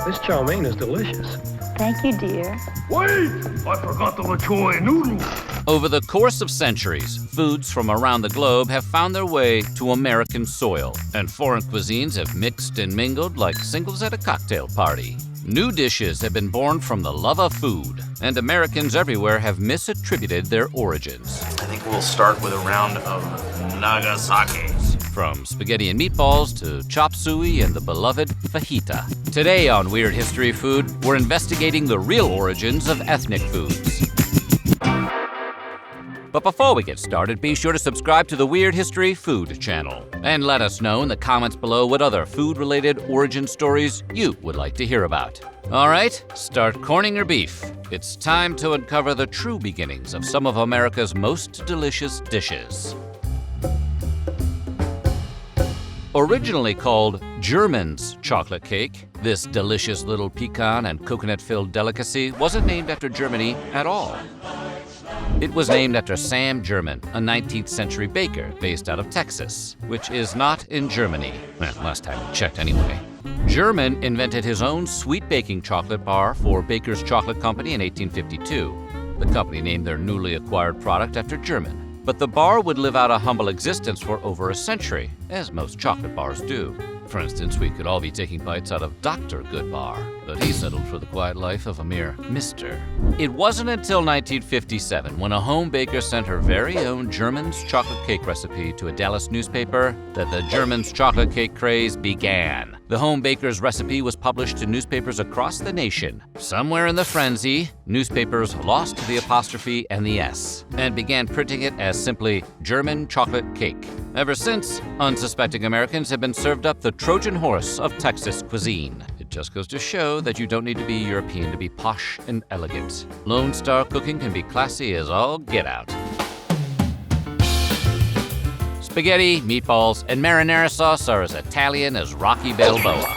This chow mein is delicious. Thank you, dear. Wait! I forgot the choy noodle. Over the course of centuries, foods from around the globe have found their way to American soil, and foreign cuisines have mixed and mingled like singles at a cocktail party. New dishes have been born from the love of food, and Americans everywhere have misattributed their origins. I think we'll start with a round of Nagasaki's. From spaghetti and meatballs to chop suey and the beloved fajita. Today on Weird History of Food, we're investigating the real origins of ethnic foods. But before we get started, be sure to subscribe to the Weird History Food channel. And let us know in the comments below what other food-related origin stories you would like to hear about. All right, start corning your beef. It's time to uncover the true beginnings of some of America's most delicious dishes. Originally called German's chocolate cake, this delicious little pecan and coconut-filled delicacy wasn't named after Germany at all. It was named after Sam German, a 19th century baker based out of Texas, which is not in Germany. Well, last time I checked anyway. German invented his own sweet baking chocolate bar for Baker's Chocolate Company in 1852. The company named their newly acquired product after German. But the bar would live out a humble existence for over a century, as most chocolate bars do. For instance, we could all be taking bites out of Dr. Goodbar, but he settled for the quiet life of a mere Mr. It wasn't until 1957, when a home baker sent her very own German's chocolate cake recipe to a Dallas newspaper, that the German's chocolate cake craze began. The home baker's recipe was published in newspapers across the nation. Somewhere in the frenzy, newspapers lost the apostrophe and the S, and began printing it as simply German chocolate cake. Ever since, unsuspecting Americans have been served up the Trojan horse of Texas cuisine. It just goes to show that you don't need to be European to be posh and elegant. Lone Star cooking can be classy as all get out. Spaghetti, meatballs, and marinara sauce are as Italian as Rocky Balboa.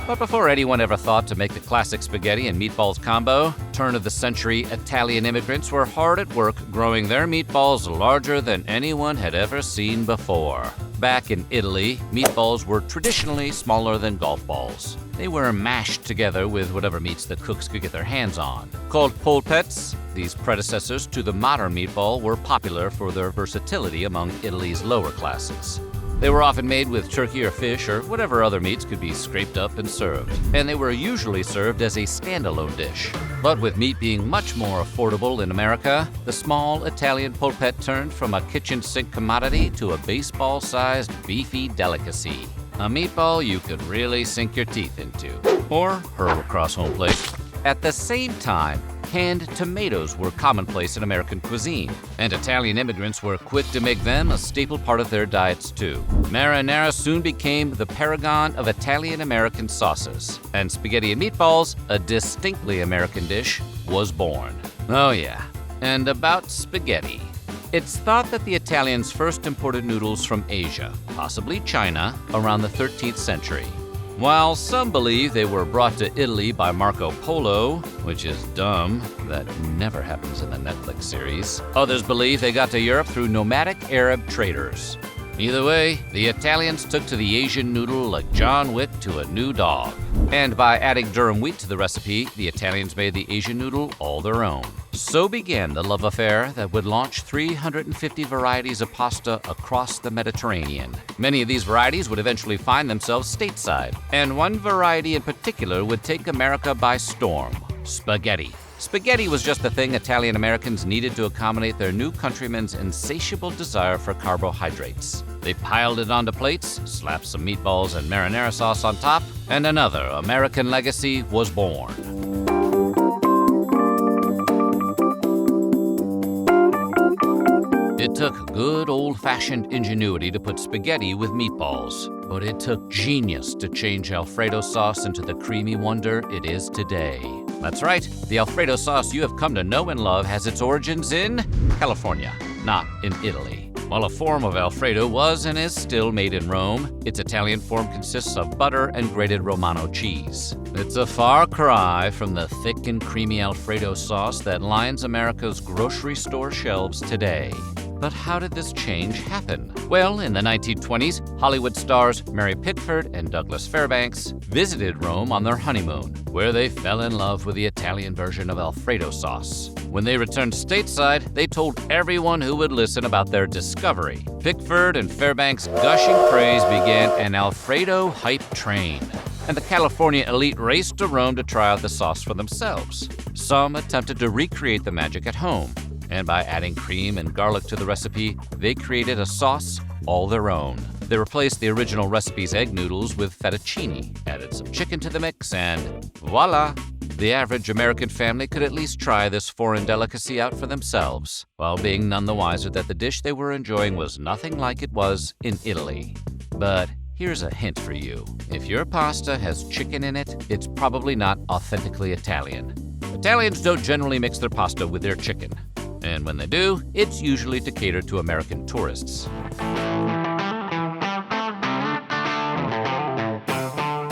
But before anyone ever thought to make the classic spaghetti and meatballs combo, turn-of-the-century Italian immigrants were hard at work growing their meatballs larger than anyone had ever seen before. Back in Italy, meatballs were traditionally smaller than golf balls. They were mashed together with whatever meats the cooks could get their hands on. Called polpettes, these predecessors to the modern meatball were popular for their versatility among Italy's lower classes. They were often made with turkey or fish or whatever other meats could be scraped up and served, and they were usually served as a standalone dish. But with meat being much more affordable in America, the small Italian polpette turned from a kitchen sink commodity to a baseball-sized beefy delicacy. A meatball you could really sink your teeth into, or hurl across home plate. At the same time, canned tomatoes were commonplace in American cuisine, and Italian immigrants were quick to make them a staple part of their diets too. Marinara soon became the paragon of Italian-American sauces, and spaghetti and meatballs, a distinctly American dish, was born. Oh yeah, and about spaghetti. It's thought that the Italians first imported noodles from Asia, possibly China, around the 13th century. While some believe they were brought to Italy by Marco Polo, which is dumb, that never happens in the Netflix series, others believe they got to Europe through nomadic Arab traders. Either way, the Italians took to the Asian noodle like John Wick to a new dog. And by adding durum wheat to the recipe, the Italians made the Asian noodle all their own. So began the love affair that would launch 350 varieties of pasta across the Mediterranean. Many of these varieties would eventually find themselves stateside, and one variety in particular would take America by storm: spaghetti. Spaghetti was just the thing Italian Americans needed to accommodate their new countrymen's insatiable desire for carbohydrates. They piled it onto plates, slapped some meatballs and marinara sauce on top, and another American legacy was born. It took good old-fashioned ingenuity to put spaghetti with meatballs, but it took genius to change Alfredo sauce into the creamy wonder it is today. That's right, the Alfredo sauce you have come to know and love has its origins in California, not in Italy. While a form of Alfredo was and is still made in Rome, its Italian form consists of butter and grated Romano cheese. It's a far cry from the thick and creamy Alfredo sauce that lines America's grocery store shelves today. But how did this change happen? Well, in the 1920s, Hollywood stars Mary Pickford and Douglas Fairbanks visited Rome on their honeymoon, where they fell in love with the Italian version of Alfredo sauce. When they returned stateside, they told everyone who would listen about their discovery. Pickford and Fairbanks' gushing praise began an Alfredo hype train, and the California elite raced to Rome to try out the sauce for themselves. Some attempted to recreate the magic at home, and by adding cream and garlic to the recipe, they created a sauce all their own. They replaced the original recipe's egg noodles with fettuccine, added some chicken to the mix, and voila! The average American family could at least try this foreign delicacy out for themselves, while being none the wiser that the dish they were enjoying was nothing like it was in Italy. But here's a hint for you. If your pasta has chicken in it, it's probably not authentically Italian. Italians don't generally mix their pasta with their chicken. And when they do, it's usually to cater to American tourists.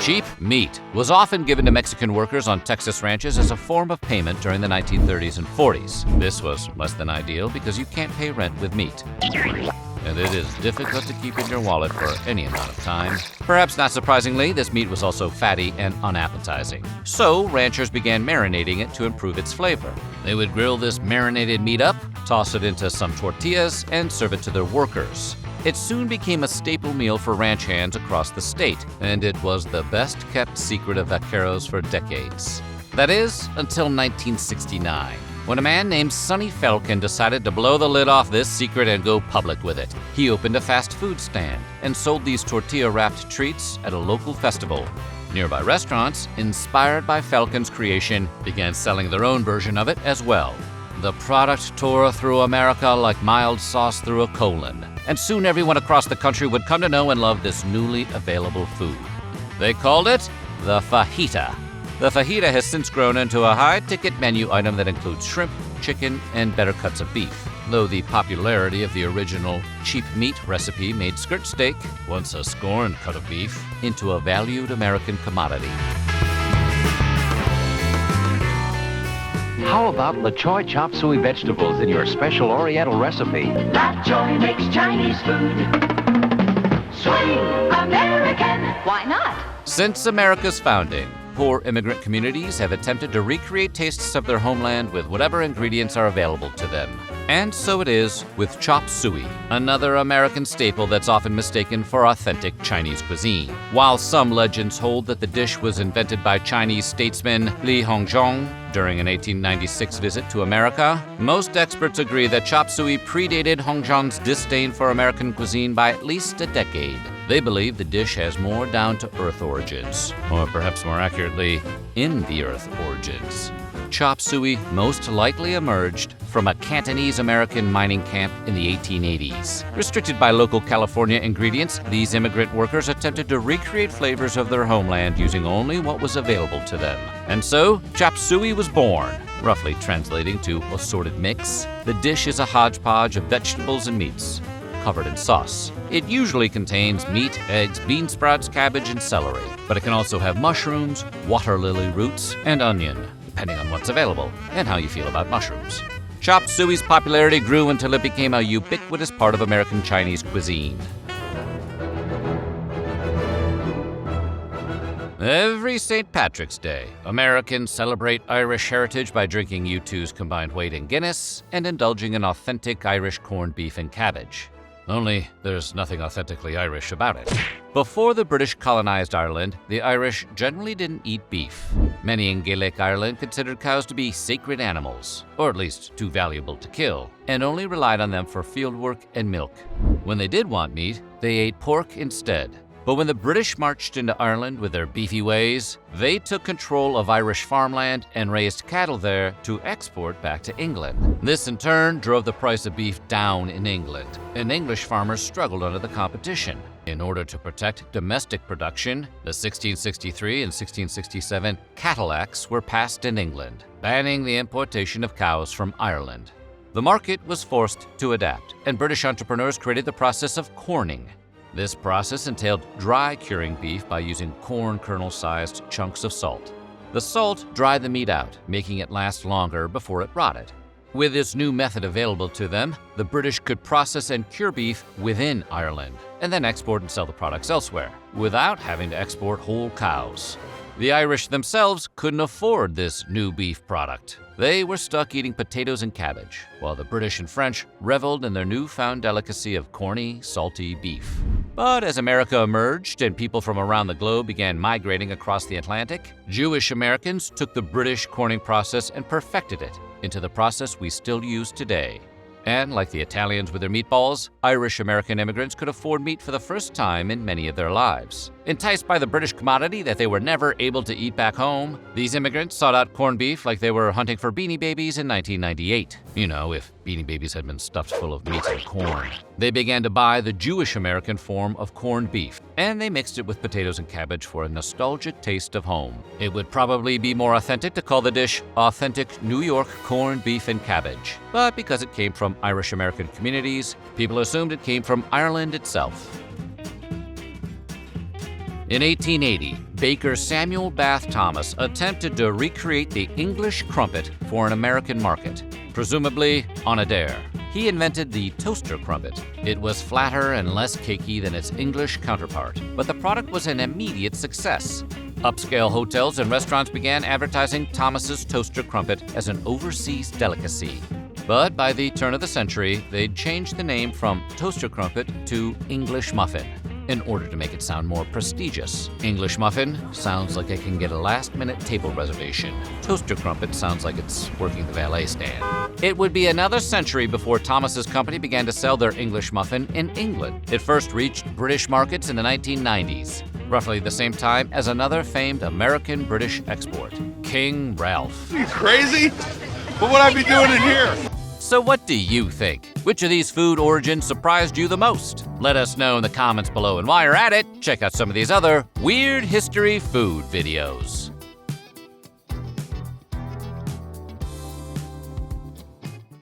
Cheap meat was often given to Mexican workers on Texas ranches as a form of payment during the 1930s and 40s. This was less than ideal because you can't pay rent with meat, and it is difficult to keep in your wallet for any amount of time. Perhaps not surprisingly, this meat was also fatty and unappetizing. So ranchers began marinating it to improve its flavor. They would grill this marinated meat up, toss it into some tortillas, and serve it to their workers. It soon became a staple meal for ranch hands across the state, and it was the best-kept secret of vaqueros for decades. That is, until 1969. When a man named Sonny Falcon decided to blow the lid off this secret and go public with it. He opened a fast food stand and sold these tortilla-wrapped treats at a local festival. Nearby restaurants, inspired by Falcon's creation, began selling their own version of it as well. The product tore through America like mild sauce through a colon, and soon everyone across the country would come to know and love this newly available food. They called it the fajita. The fajita has since grown into a high-ticket menu item that includes shrimp, chicken, and better cuts of beef, though the popularity of the original cheap meat recipe made skirt steak, once a scorned cut of beef, into a valued American commodity. How about La Choy chopped suey vegetables in your special Oriental recipe? La Choy makes Chinese food. Swing American. Why not? Since America's founding, poor immigrant communities have attempted to recreate tastes of their homeland with whatever ingredients are available to them. And so it is with chop suey, another American staple that's often mistaken for authentic Chinese cuisine. While some legends hold that the dish was invented by Chinese statesman Li Hongzhong during an 1896 visit to America, most experts agree that chop suey predated Hongzhong's disdain for American cuisine by at least a decade. They believe the dish has more down-to-earth origins, or perhaps more accurately, in-the-earth origins. Chop suey most likely emerged from a Cantonese-American mining camp in the 1880s. Restricted by local California ingredients, these immigrant workers attempted to recreate flavors of their homeland using only what was available to them. And so, chop suey was born. Roughly translating to assorted mix, the dish is a hodgepodge of vegetables and meats, covered in sauce. It usually contains meat, eggs, bean sprouts, cabbage, and celery, but it can also have mushrooms, water lily roots, and onion, depending on what's available and how you feel about mushrooms. Chop suey's popularity grew until it became a ubiquitous part of American Chinese cuisine. Every St. Patrick's Day, Americans celebrate Irish heritage by drinking U2's combined weight in Guinness and indulging in authentic Irish corned beef and cabbage. Only there's nothing authentically Irish about it. Before the British colonized Ireland, the Irish generally didn't eat beef. Many in Gaelic Ireland considered cows to be sacred animals, or at least too valuable to kill, and only relied on them for fieldwork and milk. When they did want meat, they ate pork instead. But when the British marched into Ireland with their beefy ways, they took control of Irish farmland and raised cattle there to export back to England. This in turn drove the price of beef down in England, and English farmers struggled under the competition. In order to protect domestic production, the 1663 and 1667 Cattle Acts were passed in England, banning the importation of cows from Ireland. The market was forced to adapt, and British entrepreneurs created the process of corning. This process entailed dry curing beef by using corn kernel-sized chunks of salt. The salt dried the meat out, making it last longer before it rotted. With this new method available to them, the British could process and cure beef within Ireland, and then export and sell the products elsewhere, without having to export whole cows. The Irish themselves couldn't afford this new beef product. They were stuck eating potatoes and cabbage, while the British and French reveled in their newfound delicacy of corny, salty beef. But as America emerged and people from around the globe began migrating across the Atlantic, Jewish Americans took the British corning process and perfected it into the process we still use today. And like the Italians with their meatballs, Irish American immigrants could afford meat for the first time in many of their lives. Enticed by the British commodity that they were never able to eat back home, these immigrants sought out corned beef like they were hunting for Beanie Babies in 1998. You know, if Beanie Babies had been stuffed full of meat and corn. They began to buy the Jewish American form of corned beef, and they mixed it with potatoes and cabbage for a nostalgic taste of home. It would probably be more authentic to call the dish authentic New York corned beef and cabbage. But because it came from Irish American communities, people assumed it came from Ireland itself. In 1880, baker Samuel Bath Thomas attempted to recreate the English crumpet for an American market, presumably on a dare. He invented the toaster crumpet. It was flatter and less cakey than its English counterpart, but the product was an immediate success. Upscale hotels and restaurants began advertising Thomas's toaster crumpet as an overseas delicacy. But by the turn of the century, they'd changed the name from toaster crumpet to English muffin, in order to make it sound more prestigious. English muffin sounds like I can get a last-minute table reservation. Toaster crumpet sounds like it's working the valet stand. It would be another century before Thomas's company began to sell their English muffin in England. It first reached British markets in the 1990s, roughly the same time as another famed American-British export, King Ralph. You crazy? What would I be doing in here? So what do you think? Which of these food origins surprised you the most? Let us know in the comments below, and while you're at it, check out some of these other weird history food videos.